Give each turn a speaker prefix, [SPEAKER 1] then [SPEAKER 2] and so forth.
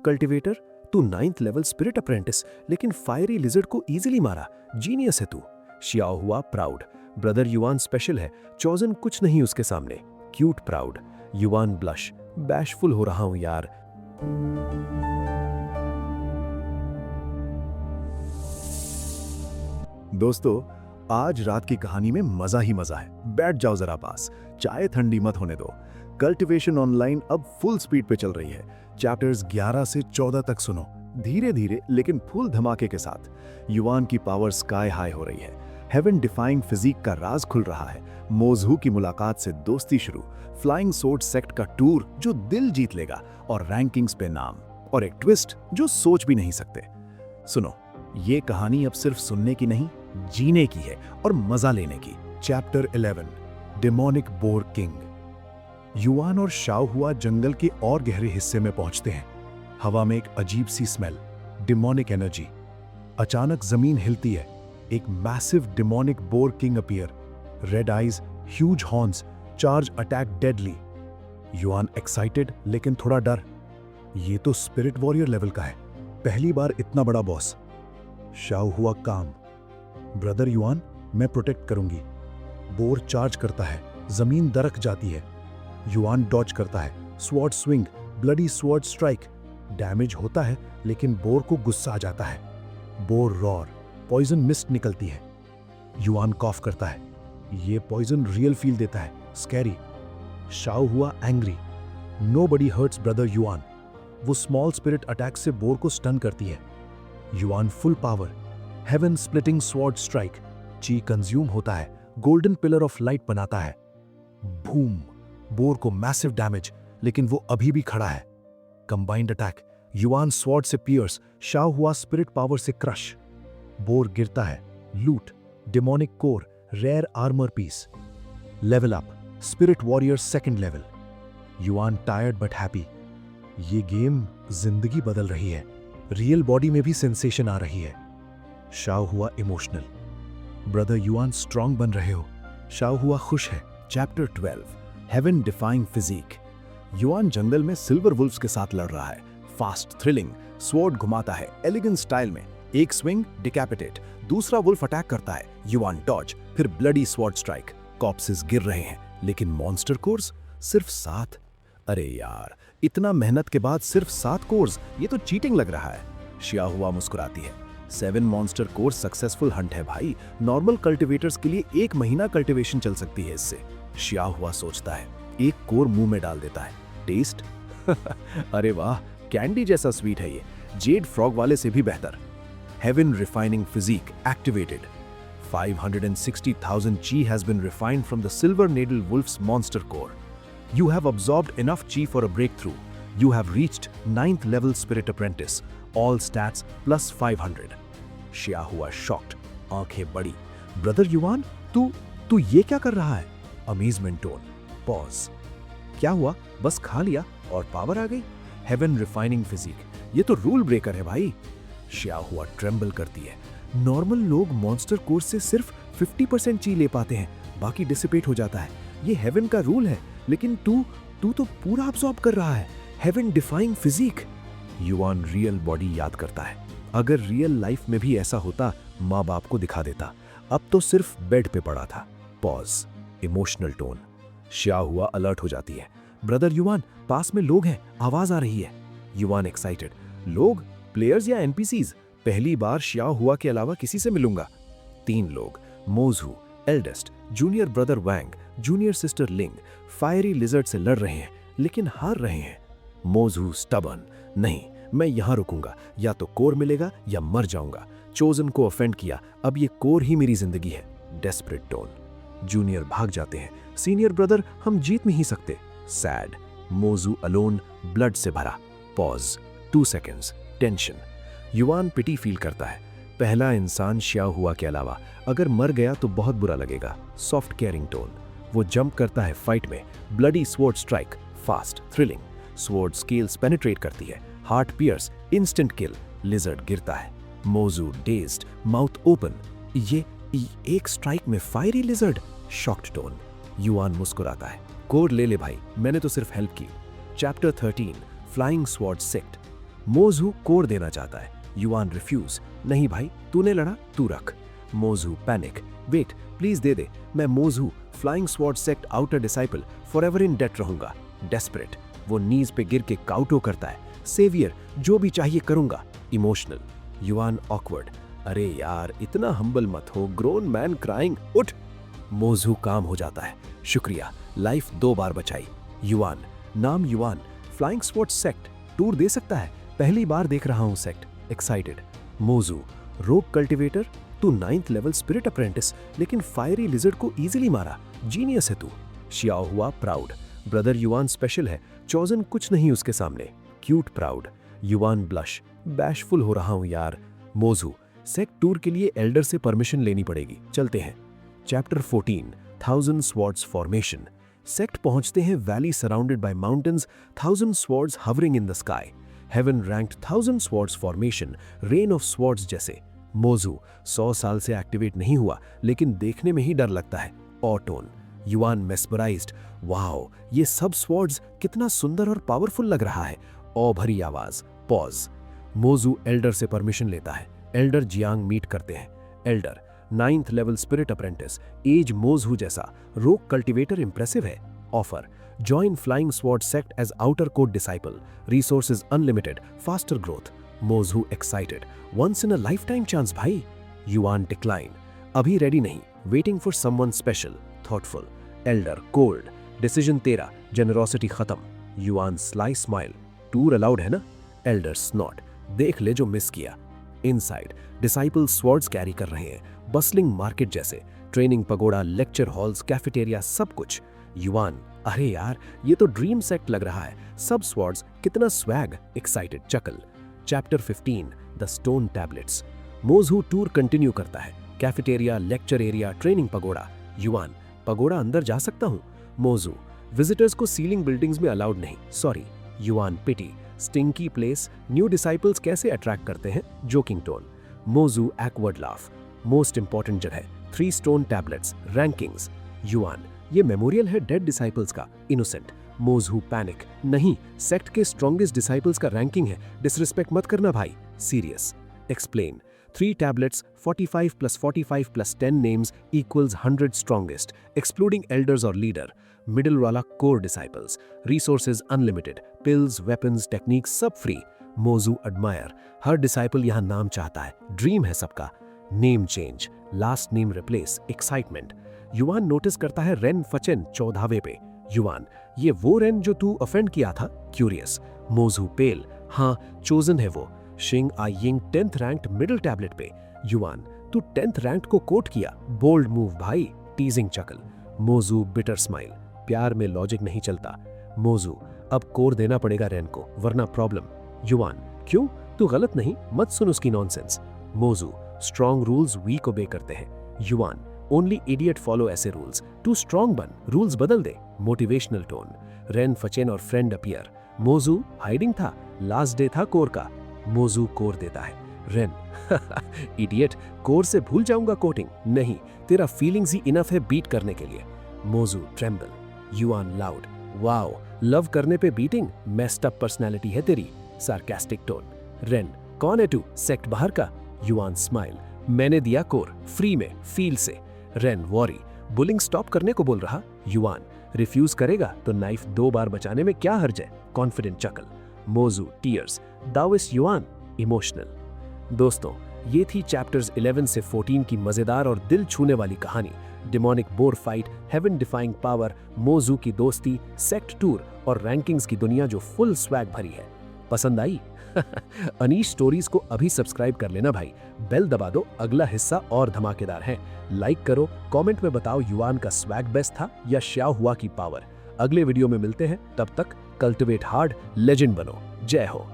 [SPEAKER 1] Cultivator, तू 9th level spirit apprentice, लेकिन fiery lizard को इजीली मारा। जीनियस है तू। शियाओ हुआ प्राउड। ब्रदर युआन स्पेशल है, चोजन कुछ नहीं उसके सामने। Cute proud. Yuan blush. Bashful हो रहा हूं यार।
[SPEAKER 2] दोस्तों, आज रात की कहानी में मजा ही मजा है। बैठ जाओ जरा पास, चाय ठंडी मत होने दो। कल्टिवेशन ऑनलाइन अब फुल स्पीड पे चल रही है। चैप्टर्स 11 से 14 तक सुनो, धीरे धीरे लेकिन फुल धमाके के साथ। युआन की पावर स्काई हाई हो रही है। हेवन डिफाइंग फिजिक का राज खुल रहा है। मोजहू की मुलाकात से दोस्ती शुरू, फ्लाइंग सोर्ड सेक्ट का टूर जो दिल जीत लेगा, और रैंकिंग्स पे नाम, और एक ट्विस्ट जो सोच भी नहीं सकते। सुनो, ये कहानी अब सिर्फ सुनने की नहीं, जीने की है और मजा लेने की। Chapter 11, demonic bore king. Yuan और शाओ हुआ जंगल के और गहरे हिस्से में पहुंचते हैं। हवा में एक अजीब सी स्मेल, डेमोनिक एनर्जी। अचानक जमीन हिलती है। एक massive demonic bore king appear. Red eyes, huge horns, charge attack deadly. Yuan excited लेकिन थोड़ा डर। ये तो स्पिरिट वॉरियर लेवल का है, पहली बार इतना बड़ा बॉस। शाओ हुआ काम। ब्रदर युआन, मैं प्रोटेक्ट करूंगी। बोर चार्ज करता है, जमीन दरक जाती है। युआन डॉज करता है, sword swing, bloody sword strike. Damage होता है लेकिन बोर को गुस्सा आ जाता है। बोर रॉर, पॉइजन मिस्ट निकलती है। युआन कॉफ करता है। ये पॉइजन रियल फील देता है, scary. Shao Hua angry. Nobody hurts brother Yuan. वो स्मॉल स्पिरिट अटैक से बोर को स्टन करती है। Yuan full power, heaven splitting sword strike. Chi consume होता है, गोल्डन पिलर ऑफ लाइट बनाता है। बूम, बोर को मैसिव डैमेज, लेकिन वो अभी भी खड़ा है। कंबाइंड अटैक, युआन स्वॉर्ड से pierce, Shao Hua spirit power से क्रश। बोर गिरता है। Loot, demonic core, rare armour piece. Level up, spirit warrior second level. Yuan tired but happy. ये गेम जिंदगी बदल रही है। रियल बॉडी में भी सेंसेशन आ रही है। शाओ हुआ इमोशनल। ब्रदर युआन स्ट्रांग बन रहे हो। शाओ हुआ खुश है।
[SPEAKER 1] Chapter 12, heaven defying physique. Yuan जंगल में सिल्वर वुल्फ्स के साथ लड़ रहा है। फास्ट, थ्रिलिंग, स्वॉर्ड घुमाता है एलिगेंट स्टाइल में। एक स्विंग, डिकैपिटेट। दूसरा वुल्फ अटैक करता है, युआन डॉज, फिर ब्लडी स्वॉर्ड स्ट्राइक। कॉप्सेस गिर रहे हैं, लेकिन मॉन्स्टर कोर्स सिर्फ 7। अरे यार, इतना मेहनत के बाद सिर्फ 7 कोर्स, ये तो चीटिंग लग रहा है। शिया हुआ मुस्कुराती है। 7 मॉन्स्टर कोर्स सक्सेसफुल हंट है भाई। नॉर्मल कल्टिवेटर्स के लिए 1 महीना कल्टिवेशन चल सकती है इससे। शिया हुआ सोचता है, एक कोर मुंह में डाल देता है। टेस्ट अरे वाह, कैंडी जैसा स्वीट है ये, जेड फ्रॉग वाले से भी बेहतर। Heaven refining physique activated. 560,000 chi has been refined from the Silver Needle Wolf's monster core. You have absorbed enough chi for a breakthrough. You have reached 9th level Spirit Apprentice. All stats plus 500. शिया हुआ shocked, आंखें बड़ी। Brother yuan, तू ये क्या कर रहा है? Amazement tone. Pause. क्या हुआ? बस खा लिया और पावर आ गई? हेवन रिफाइनिंग फिजिक, ये तो रूल ब्रेकर है भाई। शिया हुआ ट्रेम्बल करती है। नॉर्मल लोग मॉन्स्टर कोर्स से सिर्फ 50% ची ले पाते हैं, बाकी डिसिपेट हो जाता है। ये हेवन का रूल है, लेकिन तू तो पूरा अब्सॉर्ब कर रहा है। Heaven defying physique. Yuan real body याद करता है। अगर रियल लाइफ में भी ऐसा होता, माँ बाप को दिखा देता। अब तो सिर्फ बेड पे पड़ा था। पॉज। Emotional tone. शिया हुआ अलर्ट हो जाती है। ब्रदर युआन, पास में लोग हैं, आवाज आ रही है। Yuan excited. लोग? प्लेयर्स या एनपीसीज? पहली बार शिया हुआ के अलावा किसी से मिलूंगा। 3 लोग, मोजहू, एल्डेस्ट, जूनियर ब्रदर वैंग, जूनियर सिस्टर लिंग, फायरी लिजर्ड से लड़ रहे हैं, लेकिन हार रहे हैं। मोजहू स्टबर्न, नहीं, मैं यहां रुकूंगा, या तो कोर मिलेगा या मर जाऊंगा। चोजन को ऑफेंड किया, अब ये कोर ही मेरी जिंदगी है। Desperate tone. जूनियर भाग जाते हैं। सीनियर ब्रदर, हम जीत नहीं सकते। सैड। मोजू अलोन, ब्लड से भरा। पॉज। 2 सेकेंड्स। टेंशन। युआन पिटी फील करता है। पहला इंसान शिया हुआ के अलावा, अगर मर गया तो बहुत बुरा लगेगा। Soft caring tone. वो जंप करता है फाइट में। Bloody sword strike, fast, thrilling. Sword scales penetrate करती है। हार्ट पियर्स, इंस्टेंट किल। लिजर्ड गिरता है। मोजू डेज्ड, माउथ ओपन। ये एक स्ट्राइक में fiery lizard. Shocked tone. Yuan मुस्कुराता है। कोर ले ले भाई, मैंने तो सिर्फ हेल्प की। Chapter 13, flying sword sect. मोजू कोर देना चाहता है। युआन रिफ्यूज, नहीं भाई तूने लड़ा, तू रख। मोजू पैनिक, वेट प्लीज दे दे, मैं Moju flying sword sect outer disciple forever in debt रहूंगा। डेस्परेट, वो नीज पे गिर के काउटो करता है, सेवियर जो भी चाहिए करूंगा। इमोशनल, युआन ऑकवर्ड, अरे यार इतना हम्बल मत हो, ग्रोन मैन क्राइंग, उठ। मोजू काम हो जाता है, शुक्रिया, लाइफ 2 बार बचाई। युआन, नाम Yuan, flying sword sect tour दे सकता है, पहली बार देख रहा हूं सेक्ट। एक्साइटेड, मोजू रोग कल्टिवेटर, तू 9th लेवल स्पिरिट अप्रेंटिस, लेकिन फायरी लिजर्ड को इजीली मारा, जीनियस है तू। शियाओ हुआ प्राउड, ब्रदर युआन स्पेशल है, चोजन कुछ नहीं उसके सामने। Cute proud, yuan blush, bashful हो रहा हूं यार। मोजू, सेक्ट टूर के लिए एल्डर से परमिशन लेनी पड़ेगी, चलते हैं। Chapter 14, 1000 swords formation. सेक्ट पहुंचते हैं, valley surrounded by mountains, 1000 swords hovering in the sky. Heaven ranked 1000 swords formation, rain of swords जैसे। मोजू 100 साल से एक्टिवेट नहीं हुआ, लेकिन देखने में ही डर लगता है। ऑटोन, युआन मेस्मराइज्ड, वाओ ये सब स्वॉर्ड्स कितना सुंदर और पावरफुल लग रहा है। ओ भरी आवाज, पॉज। मोजू एल्डर से परमिशन लेता है, एल्डर जियांग मीट करते हैं। Elder 9th level spirit apprentice, as Moju जैसा, रोग कल्टिवेटर इंप्रेसिव है। Offer, join flying sword sect as outer code disciple, resources unlimited, faster growth. Moju excited, once in a lifetime chance भाई। Yuan decline, अभी ready नहीं, waiting for someone special, thoughtful. Elder cold, decision तेरा, generosity खत्म। Yuan sly smile, tour allowed है ना। Elder snout, देख ले जो मिस किया। इनसाइड, डिसाइपल स्वॉर्ड्स कैरी कर रहे हैं, बसलिंग मार्केट जैसे, training pagoda, lecture halls, cafeteria, सब कुछ। युआन, अरे यार ये तो ड्रीम सेक्ट लग रहा है, सब स्वॉर्ड्स, कितना स्वैग। एक्साइटेड चकल। Chapter 15, the stone tablets. Mozu tour continue करता है, cafeteria, lecture area, training pagoda. Yuan, pagoda अंदर जा सकता हूँ। मोजू, विजिटर्स को सीलिंग बिल्डिंग्स में अलाउड नहीं, sorry. Yuan pity, stinky place, new disciples कैसे अट्रैक्ट करते हैं, joking tone. Mozu awkward laugh, most important जगह, 3 स्टोन टैबलेट्स, रैंकिंग्स। युआन, ये मेमोरियल है डेड डिसाइपल्स का, इनोसेंट। मोजू पैनिक, नहीं सेक्ट के स्ट्रॉन्गेस्ट डिसाइपल्स का रैंकिंग है, डिसरिस्पेक्ट मत करना भाई। Serious, explain, 3 tablets, 45 plus 45 plus 10 names equals 100 strongest, excluding elders or leader. Middle वाला core disciples, resources unlimited, pills, weapons, techniques सब free. मोजू admire, हर disciple यहाँ नाम चाहता है, dream है सबका. Name change, last name replace, excitement. Yuan notice करता है रेन फचेन 14वें पे. युआन, ये वो रेन जो तू ऑफेंड किया था? क्यूरियस. मोजू पेल, हाँ चोजन है वो. शिंग आयिंग 10th रैंक्ड मिडिल टैबलेट पे. युआन, तू 10th रैंक्ड को कोट किया, बोल्ड मूव भाई. टीजिंग चकल. मोजू बिटर स्माइल, प्यार में लॉजिक नहीं चलता. मोजू, अब कोर देना पड़ेगा रेन को वरना प्रॉब्लम. युआन, क्यों? तू गलत नहीं, मत सुन उसकी नॉनसेंस. मोजू, स्ट्रॉन्ग रूल्स वीक ओबे करते हैं. युआन, ओनली इडियट फॉलो ऐसे रूल्स. तू स्ट्रॉन्ग बन, रूल्स बदल दे. Motivational tone. रेन फचेन और फ्रेंड अपीयर. मोजू हाइडिंग था, लास्ट डे था कोर का. मोजू कोर देता है. रेन, इडियट, कोर से भूल जाऊंगा कोटिंग. नहीं, तेरा फीलिंग्स ही इनफ है बीट करने के लिए. मोजू tremble. Yuan loud, wow, love करने पे बीटिंग, मेस्ड अप पर्सनैलिटी है तेरी. Sarcastic tone. रेन, कौन है तू, सेक्ट बाहर का? युआन स्माइल, मैंने दिया कोर फ्री में, फील से. रेन वॉरी, बुलिंग स्टॉप करने को बोल रहा. युआन, रिफ्यूज करेगा तो नाइफ 2 बार बचाने में क्या हर्ज है. कॉन्फिडेंट चकल. मोजू टीयर्स. दाओइस्ट yuan emotional. दोस्तों, ये थी चैप्टर्स 11 से 14 की मजेदार और दिल छूने वाली कहानी. Demonic boar fight, heaven defying power, Moju की दोस्ती, सेक्ट टूर और रैंकिंग्स की दुनिया जो फुल स्वैग भरी है. पसंद आई? अनीश स्टोरीज को अभी सब्सक्राइब कर लेना भाई. बेल दबा दो, अगला हिस्सा और धमाकेदार है. लाइक करो, कमेंट में बताओ युआन का स्वैग बेस्ट था या श्याओ हुआ की पावर. अगले वीडियो में मिलते हैं, तब तक कल्टिवेट हार्ड, लेजेंड बनो. जय हो.